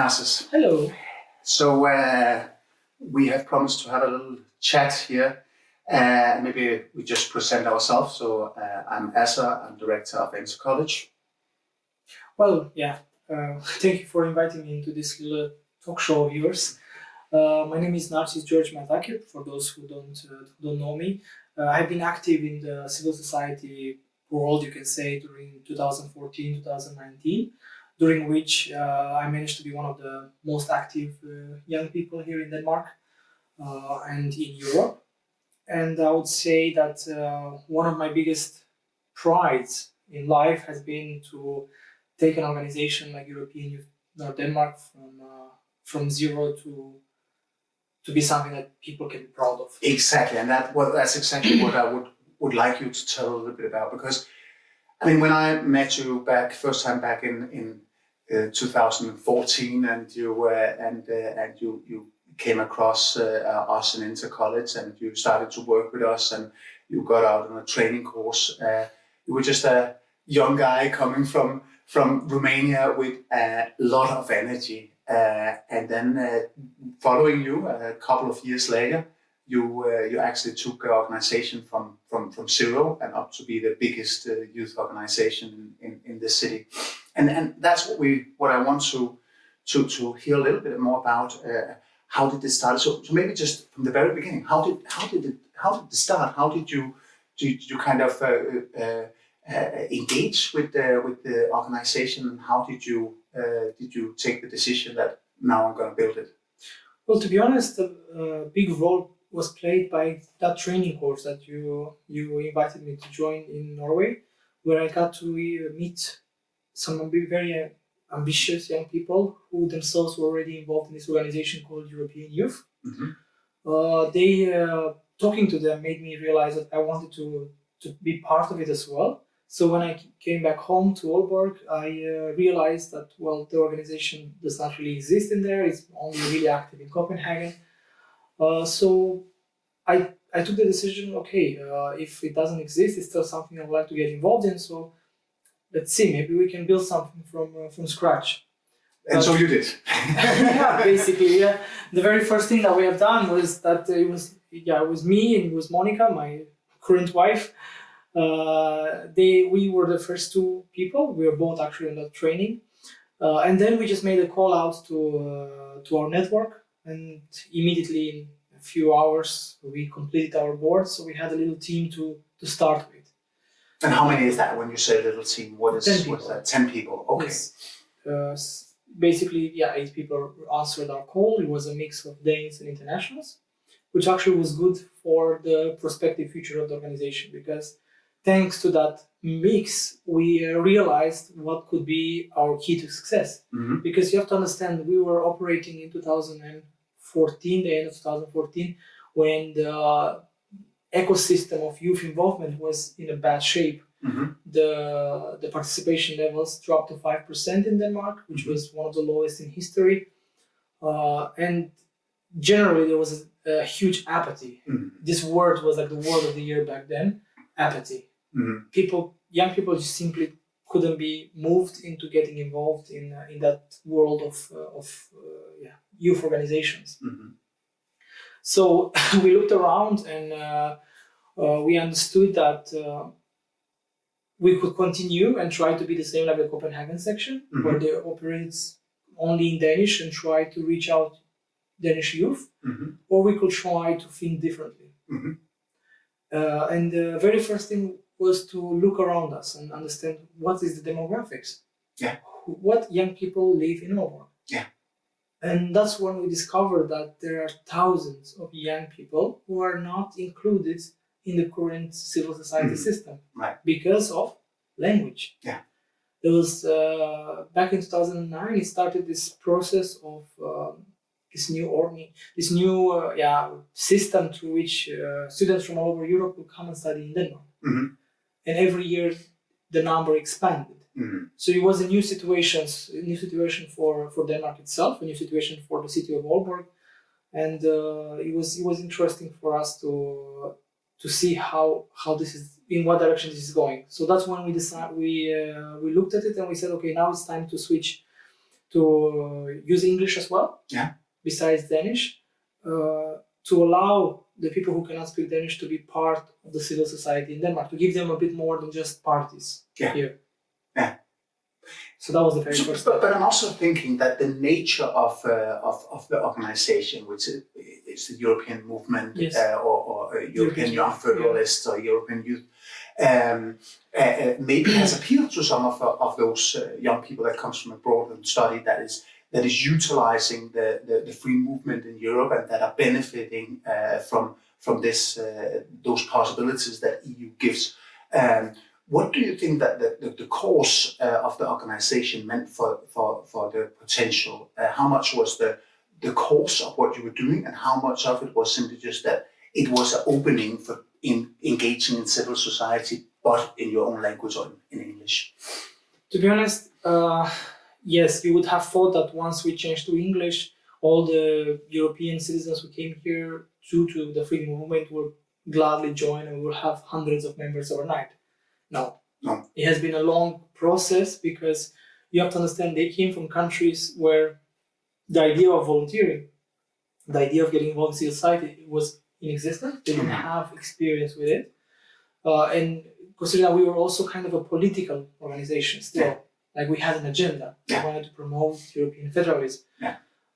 Narcissus. Hello. So we have promised to have a little chat here. Maybe we just present ourselves. So I'm Asa, I'm director of NGO College. Well, yeah. Thank you for inviting me into this little talk show of yours. My name is Narcis George Matakip, for those who don't know me. I've been active in the civil society world, you can say, during 2014, 2019, during which I managed to be one of the most active young people here in Denmark and in Europe. And I would say that one of my biggest prides in life has been to take an organization like European Youth Denmark from zero to be something that people can be proud of. Exactly, and that's exactly what I would like you to tell a little bit about, because I mean, when I met you first time back in 2014, and you came across us in Inter College, and you started to work with us, and you got out on a training course. You were just a young guy coming from Romania with a lot of energy, and then following you a couple of years later, you actually took an organization from zero and up to be the biggest youth organization in this city, and that's what I want to hear a little bit more about. How did this start? So maybe just from the very beginning, how did it start? How did you kind of engage with the organization? How did you take the decision that now I'm going to build it? Well, to be honest, a big role was played by that training course that you invited me to join in Norway, where I got to meet some very ambitious young people who themselves were already involved in this organization called European Youth. Mm-hmm. Talking to them made me realize that I wanted to be part of it as well. So when I came back home to Aalborg, I realized that, well, the organization does not really exist in there. It's only really active in Copenhagen. So I took the decision, okay, if it doesn't exist, it's still something I would like to get involved in. So let's see, maybe we can build something from scratch. And so you did. Yeah, basically, yeah. The very first thing that we have done was that it was me and it was Monica, my current wife. We were the first two people. We were both actually on that training, and then we just made a call out to our network, and immediately in a few hours we completed our board. So we had a little team to start with. And how many is that when you say little team? What's that? 10 people. Okay. Yes. Basically, 8 people answered our call. It was a mix of Danes and internationals, which actually was good for the prospective future of the organization, because thanks to that mix, we realized what could be our key to success. Mm-hmm. Because you have to understand, we were operating in 2014, the end of 2014, when the ecosystem of youth involvement was in a bad shape. Mm-hmm. The participation levels dropped to 5% in Denmark, which mm-hmm. was one of the lowest in history. And generally there was a huge apathy. Mm-hmm. This word was like the word of the year back then, apathy. Mm-hmm. Young people just simply couldn't be moved into getting involved in that world of youth organizations. Mm-hmm. So we looked around and we understood that we could continue and try to be the same like the Copenhagen section, mm-hmm. where they operates only in Danish and try to reach out Danish youth, mm-hmm. or we could try to think differently. Mm-hmm. And the very first thing was to look around us and understand what is the demographics. Yeah. What young people live in Aalborg. Yeah. And that's when we discovered that there are thousands of young people who are not included in the current civil society system, right, because of language. Yeah. There was, back in 2009, it started this process of this new system through which students from all over Europe will come and study in Denmark. Mm-hmm. And every year the number expanded. Mm-hmm. So it was a new situation for Denmark itself, a new situation for the city of Aalborg, and it was interesting for us to see how this is, in what direction this is going. So that's when we looked at it and we said, okay, now it's time to switch to use English as well, besides Danish, to allow the people who cannot speak Danish to be part of the civil society in Denmark, to give them a bit more than just parties here. Yeah. So that was the very first step. But I'm also thinking that the nature of the organization, which is the European movement, or European Young Federalists, or European Youth, maybe has appealed to some of those young people that comes from abroad and study, that is utilizing the free movement in Europe, and that are benefiting from those possibilities that EU gives. What do you think that the course of the organization meant for the potential? How much was the course of what you were doing, and how much of it was simply just that it was an opening for engaging in civil society, but in your own language or in English? To be honest, yes, you would have thought that once we changed to English, all the European citizens who came here due to the freedom movement will gladly join, and we will have hundreds of members overnight. No. It has been a long process, because you have to understand they came from countries where the idea of volunteering, the idea of getting involved in civil society was inexistent. They didn't have experience with it. And considering that we were also kind of a political organization still, like we had an agenda. We wanted to promote European federalism.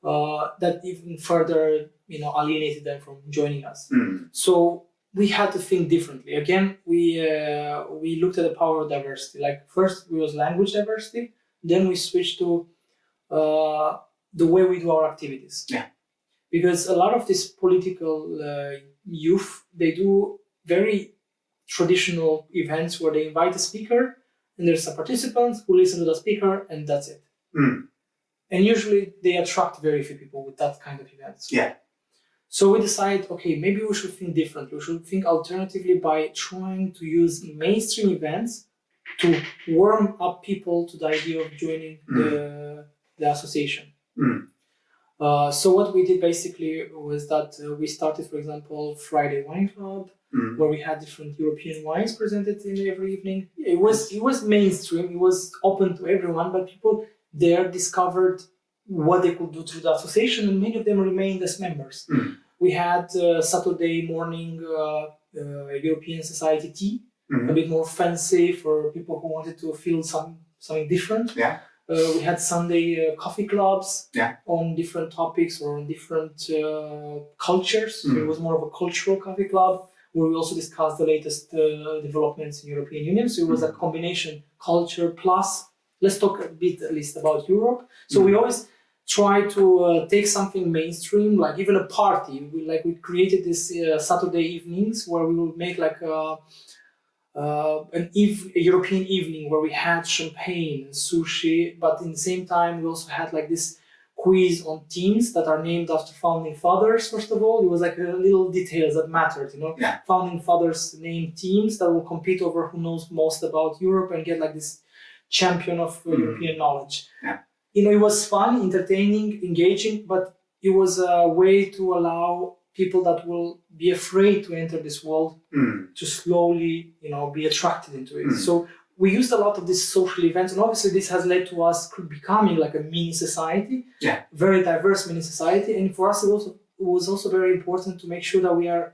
That even further, alienated them from joining us. So we had to think differently. Again, we looked at the power of diversity. Like first, it was language diversity. Then we switched to the way we do our activities. Because a lot of this political youth, they do very traditional events where they invite a speaker, and there's some participants who listen to the speaker, and that's it. And usually they attract very few people with that kind of events. So we decided, okay, maybe we should think differently. We should think alternatively by trying to use mainstream events to warm up people to the idea of joining the association. So what we did basically was that we started, for example, Friday Wine Club, where we had different European wines presented in every evening. It was mainstream, it was open to everyone, but people there discovered what they could do through the association, and many of them remained as members. We had Saturday morning European Society tea, a bit more fancy for people who wanted to feel something different. We had Sunday coffee clubs on different topics or on different cultures. So it was more of a cultural coffee club, where we also discussed the latest developments in European Union. So it was a combination, culture plus, let's talk a bit at least about Europe. So we always try to take something mainstream, like even a party. We created this Saturday evenings where we would make like a European evening where we had champagne and sushi, but in the same time we also had like this quiz on teams that are named after founding fathers. First of all, it was like little details that mattered, Founding fathers named teams that will compete over who knows most about Europe and get like this champion of European knowledge. It was fun, entertaining, engaging, but it was a way to allow people that will be afraid to enter this world to slowly, be attracted into it. So we used a lot of these social events, and obviously this has led to us becoming like a mini society, very diverse mini society. And for us, it was also very important to make sure that we are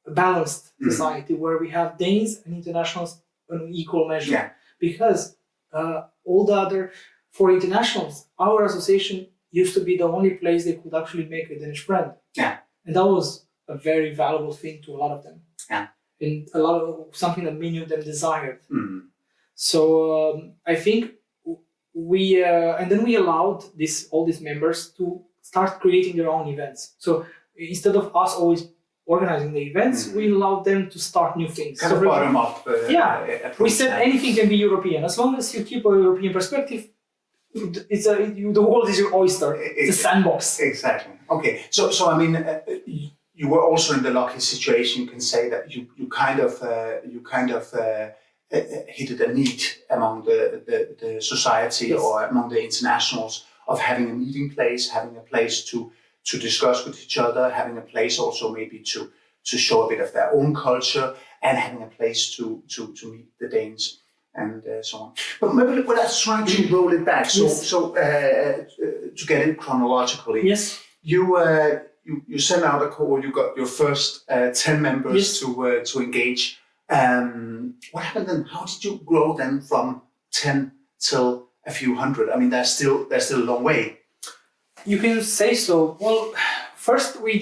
a balanced society where we have Danes and internationals on equal measure. Because all the other, for internationals, our association used to be the only place they could actually make a Danish friend. And that was a very valuable thing to a lot of them. And something that many of them desired. So I think and then we allowed all these members to start creating their own events. So instead of us always organizing the events, we allowed them to start new things. Kind of bottom up. We said anything can be European as long as you keep a European perspective. The world is your oyster. It's a sandbox. Exactly. Okay. So I mean, you were also in the lucky situation. You can say that you kind of hit a need among the society or among the internationals of having a meeting place, having a place to discuss with each other, having a place also maybe to show a bit of their own culture, and having a place to meet the Danes. so on. But maybe let's try to roll it back. So, Yes. To get it chronologically, Yes. You sent out a call. You got your first 10 members Yes. to engage. What happened then? How did you grow then from 10 till a few hundred? I mean, there's still a long way. You can say so. Well, first we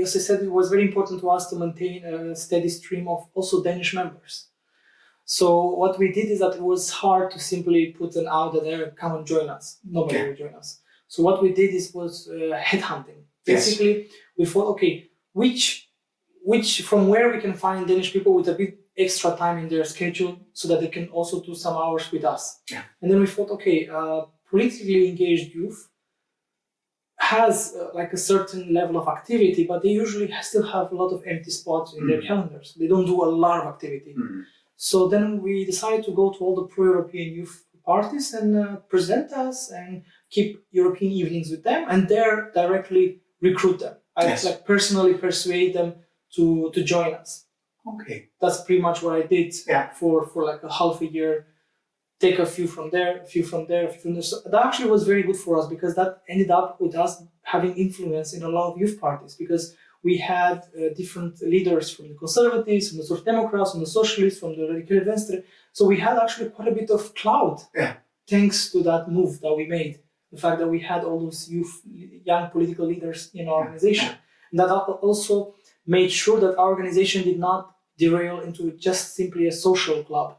as I said, it was very important to us to maintain a steady stream of also Danish members. So what we did is that it was hard to simply put an out there, come and join us. Nobody will join us. So what we did was headhunting. Basically, we thought, okay, which from where we can find Danish people with a bit extra time in their schedule so that they can also do some hours with us. Yeah. And then we thought, okay, politically engaged youth has like a certain level of activity, but they usually still have a lot of empty spots in their calendars. They don't do a lot of activity. So then we decided to go to all the pro-European youth parties and present us and keep European evenings with them, and there directly recruit them. I like personally persuade them to join us. Okay. That's pretty much what I did for like a half a year. Take a few from there, a few from there, a few from there. So that actually was very good for us because that ended up with us having influence in a lot of youth parties, because we had different leaders from the Conservatives, from the Social Democrats, from the Socialists, from the Radikale Venstre. So we had actually quite a bit of clout thanks to that move that we made. The fact that we had all those young political leaders in our organization. And that also made sure that our organization did not derail into just simply a social club.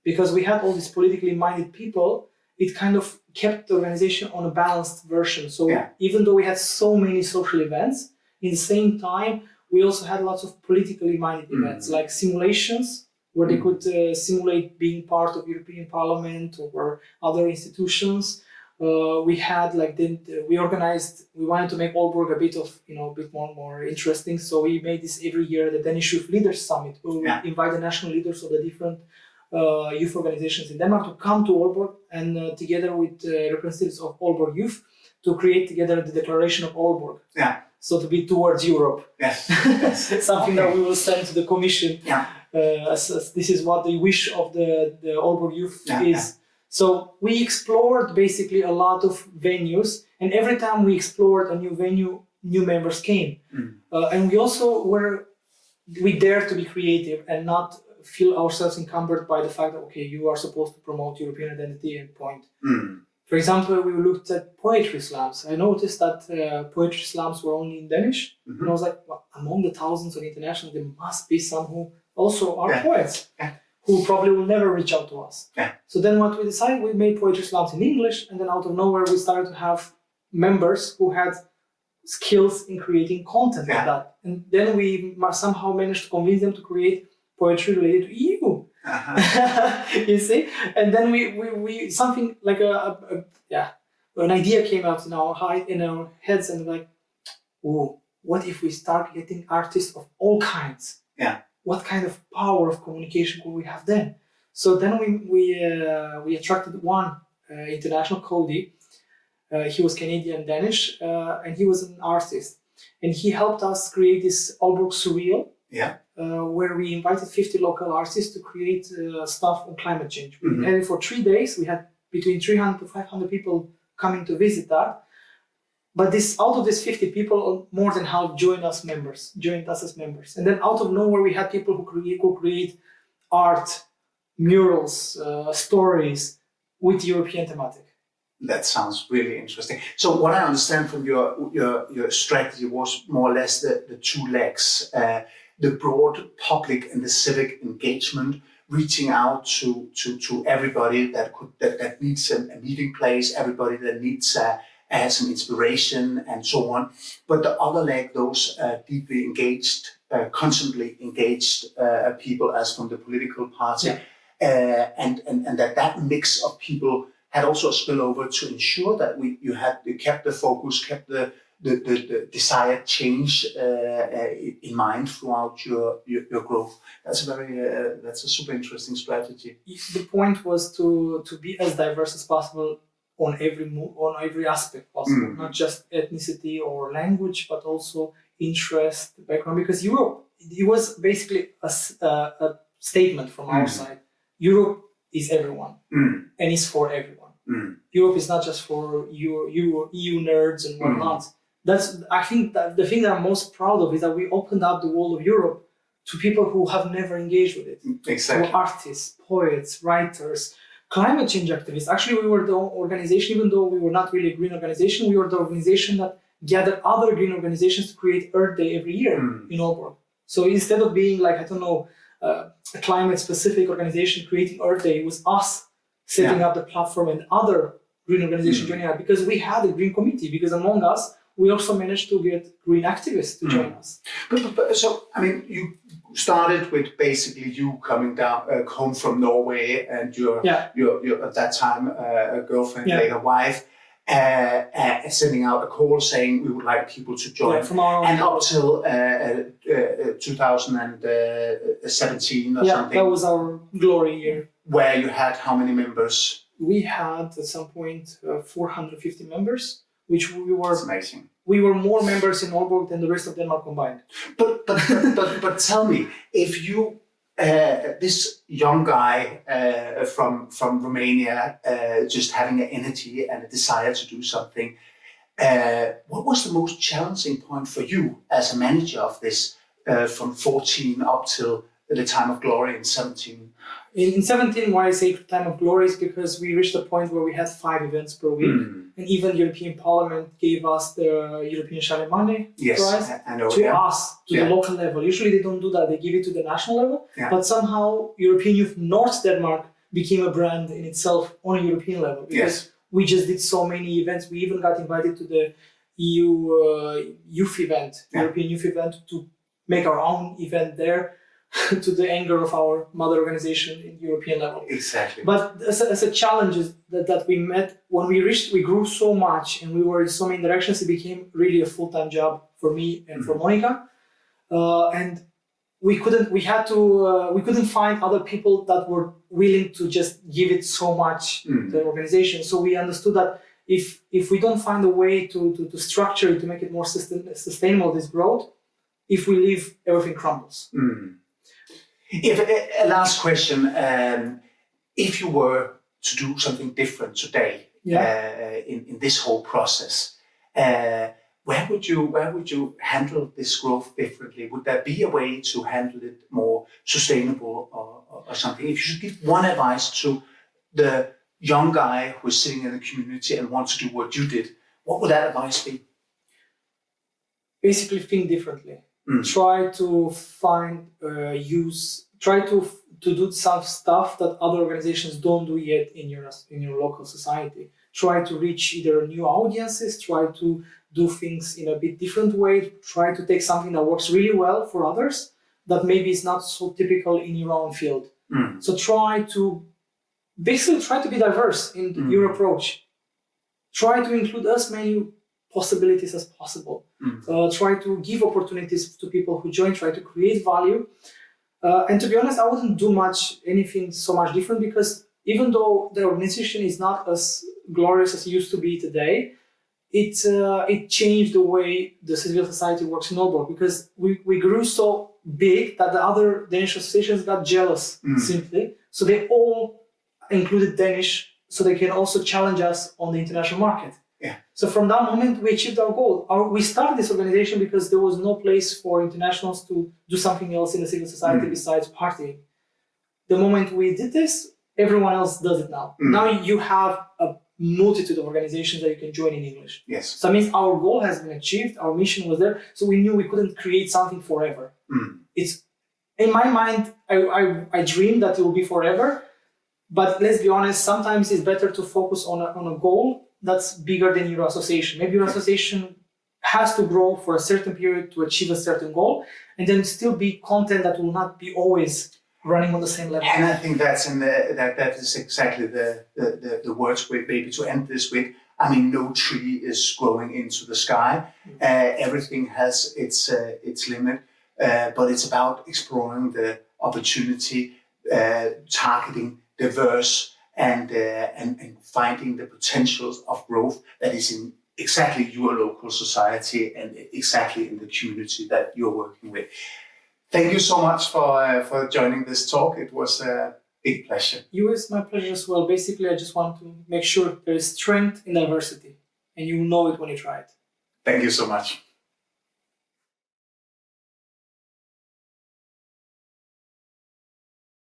Because we had all these politically minded people, it kind of kept the organization on a balanced version. So even though we had so many social events, in the same time, we also had lots of politically minded events, like simulations, where they could simulate being part of European Parliament or other institutions. We had we wanted to make Aalborg a bit more interesting. So we made this every year, the Danish Youth Leaders Summit. We invite the national leaders of the different youth organizations in Denmark to come to Aalborg and together with representatives of Aalborg Youth to create together the Declaration of Aalborg. So to be towards Europe. Something that we will send to the Commission. As this is what the wish of the Aalborg Youth is. So we explored basically a lot of venues, and every time we explored a new venue, new members came. And we also we dared to be creative and not feel ourselves encumbered by the fact that, okay, you are supposed to promote European identity and point. For example, we looked at poetry slams. I noticed that poetry slams were only in Danish. And I was like, well, among the thousands of international, there must be some who also are poets, who probably will never reach out to us. So then what we decided, we made poetry slams in English, and then out of nowhere, we started to have members who had skills in creating content like that. And then we somehow managed to convince them to create poetry related to EU. You see? And then we something like an idea came out in our heads, and like, oh, what if we start getting artists of all kinds? What kind of power of communication could we have then? So then we attracted one international Cody. He was Canadian Danish, and he was an artist, and he helped us create this Aalborg Surreal. Where we invited 50 local artists to create stuff on climate change. We had it for 3 days. We had between 300 to 500 people coming to visit that. But out of these 50 people, more than half joined us as members. And then out of nowhere, we had people who create art, murals, stories with European thematic. That sounds really interesting. So what I understand from your strategy was more or less the two legs. The broad public and the civic engagement, reaching out to everybody that needs a meeting place, everybody that needs some inspiration and so on. But the other leg, those deeply engaged, constantly engaged people, as from the political party, and that mix of people had also a spillover to ensure that you kept the focus, kept the desired change in mind throughout your growth. That's a super interesting strategy. The point was to be as diverse as possible on every aspect possible, not just ethnicity or language, but also interest, background. Because Europe, it was basically a statement from our side Europe is everyone Mm. and it's for everyone. Mm. Europe is not just for EU nerds and whatnot. I think that the thing that I'm most proud of is that we opened up the world of Europe to people who have never engaged with it. Exactly. So artists, poets, writers, climate change activists. Actually, we were the organization, even though we were not really a green organization, we were the organization that gathered other green organizations to create Earth Day every year in Aalborg. So instead of being like, I don't know, a climate-specific organization creating Earth Day, it was us setting up the platform and other green organizations joining us because we had a green committee. Because among us, we also managed to get green activists to join us. But so, I mean, you started with basically you coming down home from Norway and your at that time girlfriend, later wife, sending out a call saying we would like people to join. From our and up till 2017 or something. That was our glory year. Where you had how many members? We had at some point 450 members, which we were. That's amazing. We were more members in Aalborg than the rest of Denmark combined. But tell me, if you this young guy from Romania just having an energy and a desire to do something, what was the most challenging point for you as a manager of this from 14 up till the time of glory in 17? In 17, why I say time of glory is because we reached a point where we had 5 events per week. And even the European Parliament gave us the European Charlemagne prize to the local level. Usually they don't do that, they give it to the national level. But somehow European Youth North Denmark became a brand in itself on a European level. Because we just did so many events. We even got invited to the EU youth event, European youth event, to make our own event there. To the anger of our mother organization in European level. Exactly. But as a challenge that we met, when we grew so much and we were in so many directions, it became really a full-time job for me and for Monica. And we couldn't find other people that were willing to just give it so much to the organization. So we understood that if we don't find a way to structure it, to make it more sustainable, this growth, if we leave, everything crumbles. If a last question, if you were to do something different today in this whole process, where would you handle this growth differently? Would there be a way to handle it more sustainable or something? If you should give one advice to the young guy who is sitting in the community and wants to do what you did, what would that advice be? Basically, think differently. Try to find try to do some stuff that other organizations don't do yet in your local society. Try to reach either new audiences, try to do things in a bit different way, try to take something that works really well for others that maybe is not so typical in your own field. So try to be diverse in your approach. Try to include as many possibilities as possible. Try to give opportunities to people who join, try to create value. And to be honest, I wouldn't do anything so much different because even though the organization is not as glorious as it used to be today, it changed the way the civil society works in Aalborg because we grew so big that the other Danish associations got jealous simply. So they all included Danish so they can also challenge us on the international market. So from that moment, we achieved our goal. We started this organization because there was no place for internationals to do something else in the civil society besides partying. The moment we did this, everyone else does it now. Now you have a multitude of organizations that you can join in English. So that means our goal has been achieved, our mission was there, so we knew we couldn't create something forever. It's in my mind, I dream that it will be forever, but let's be honest, sometimes it's better to focus on a goal that's bigger than your association. Maybe your association has to grow for a certain period to achieve a certain goal, and then still be content that will not be always running on the same level. And I think that is exactly the words maybe to end this with. I mean, no tree is growing into the sky. Everything has its limit, but it's about exploring the opportunity, targeting diverse and finding the potentials of growth that is in exactly your local society and exactly in the community that you're working with. Thank you so much for joining this talk. It was big pleasure. It's my pleasure as well. Basically, I just want to make sure there is strength in diversity, and you will know it when you try it. Thank you so much.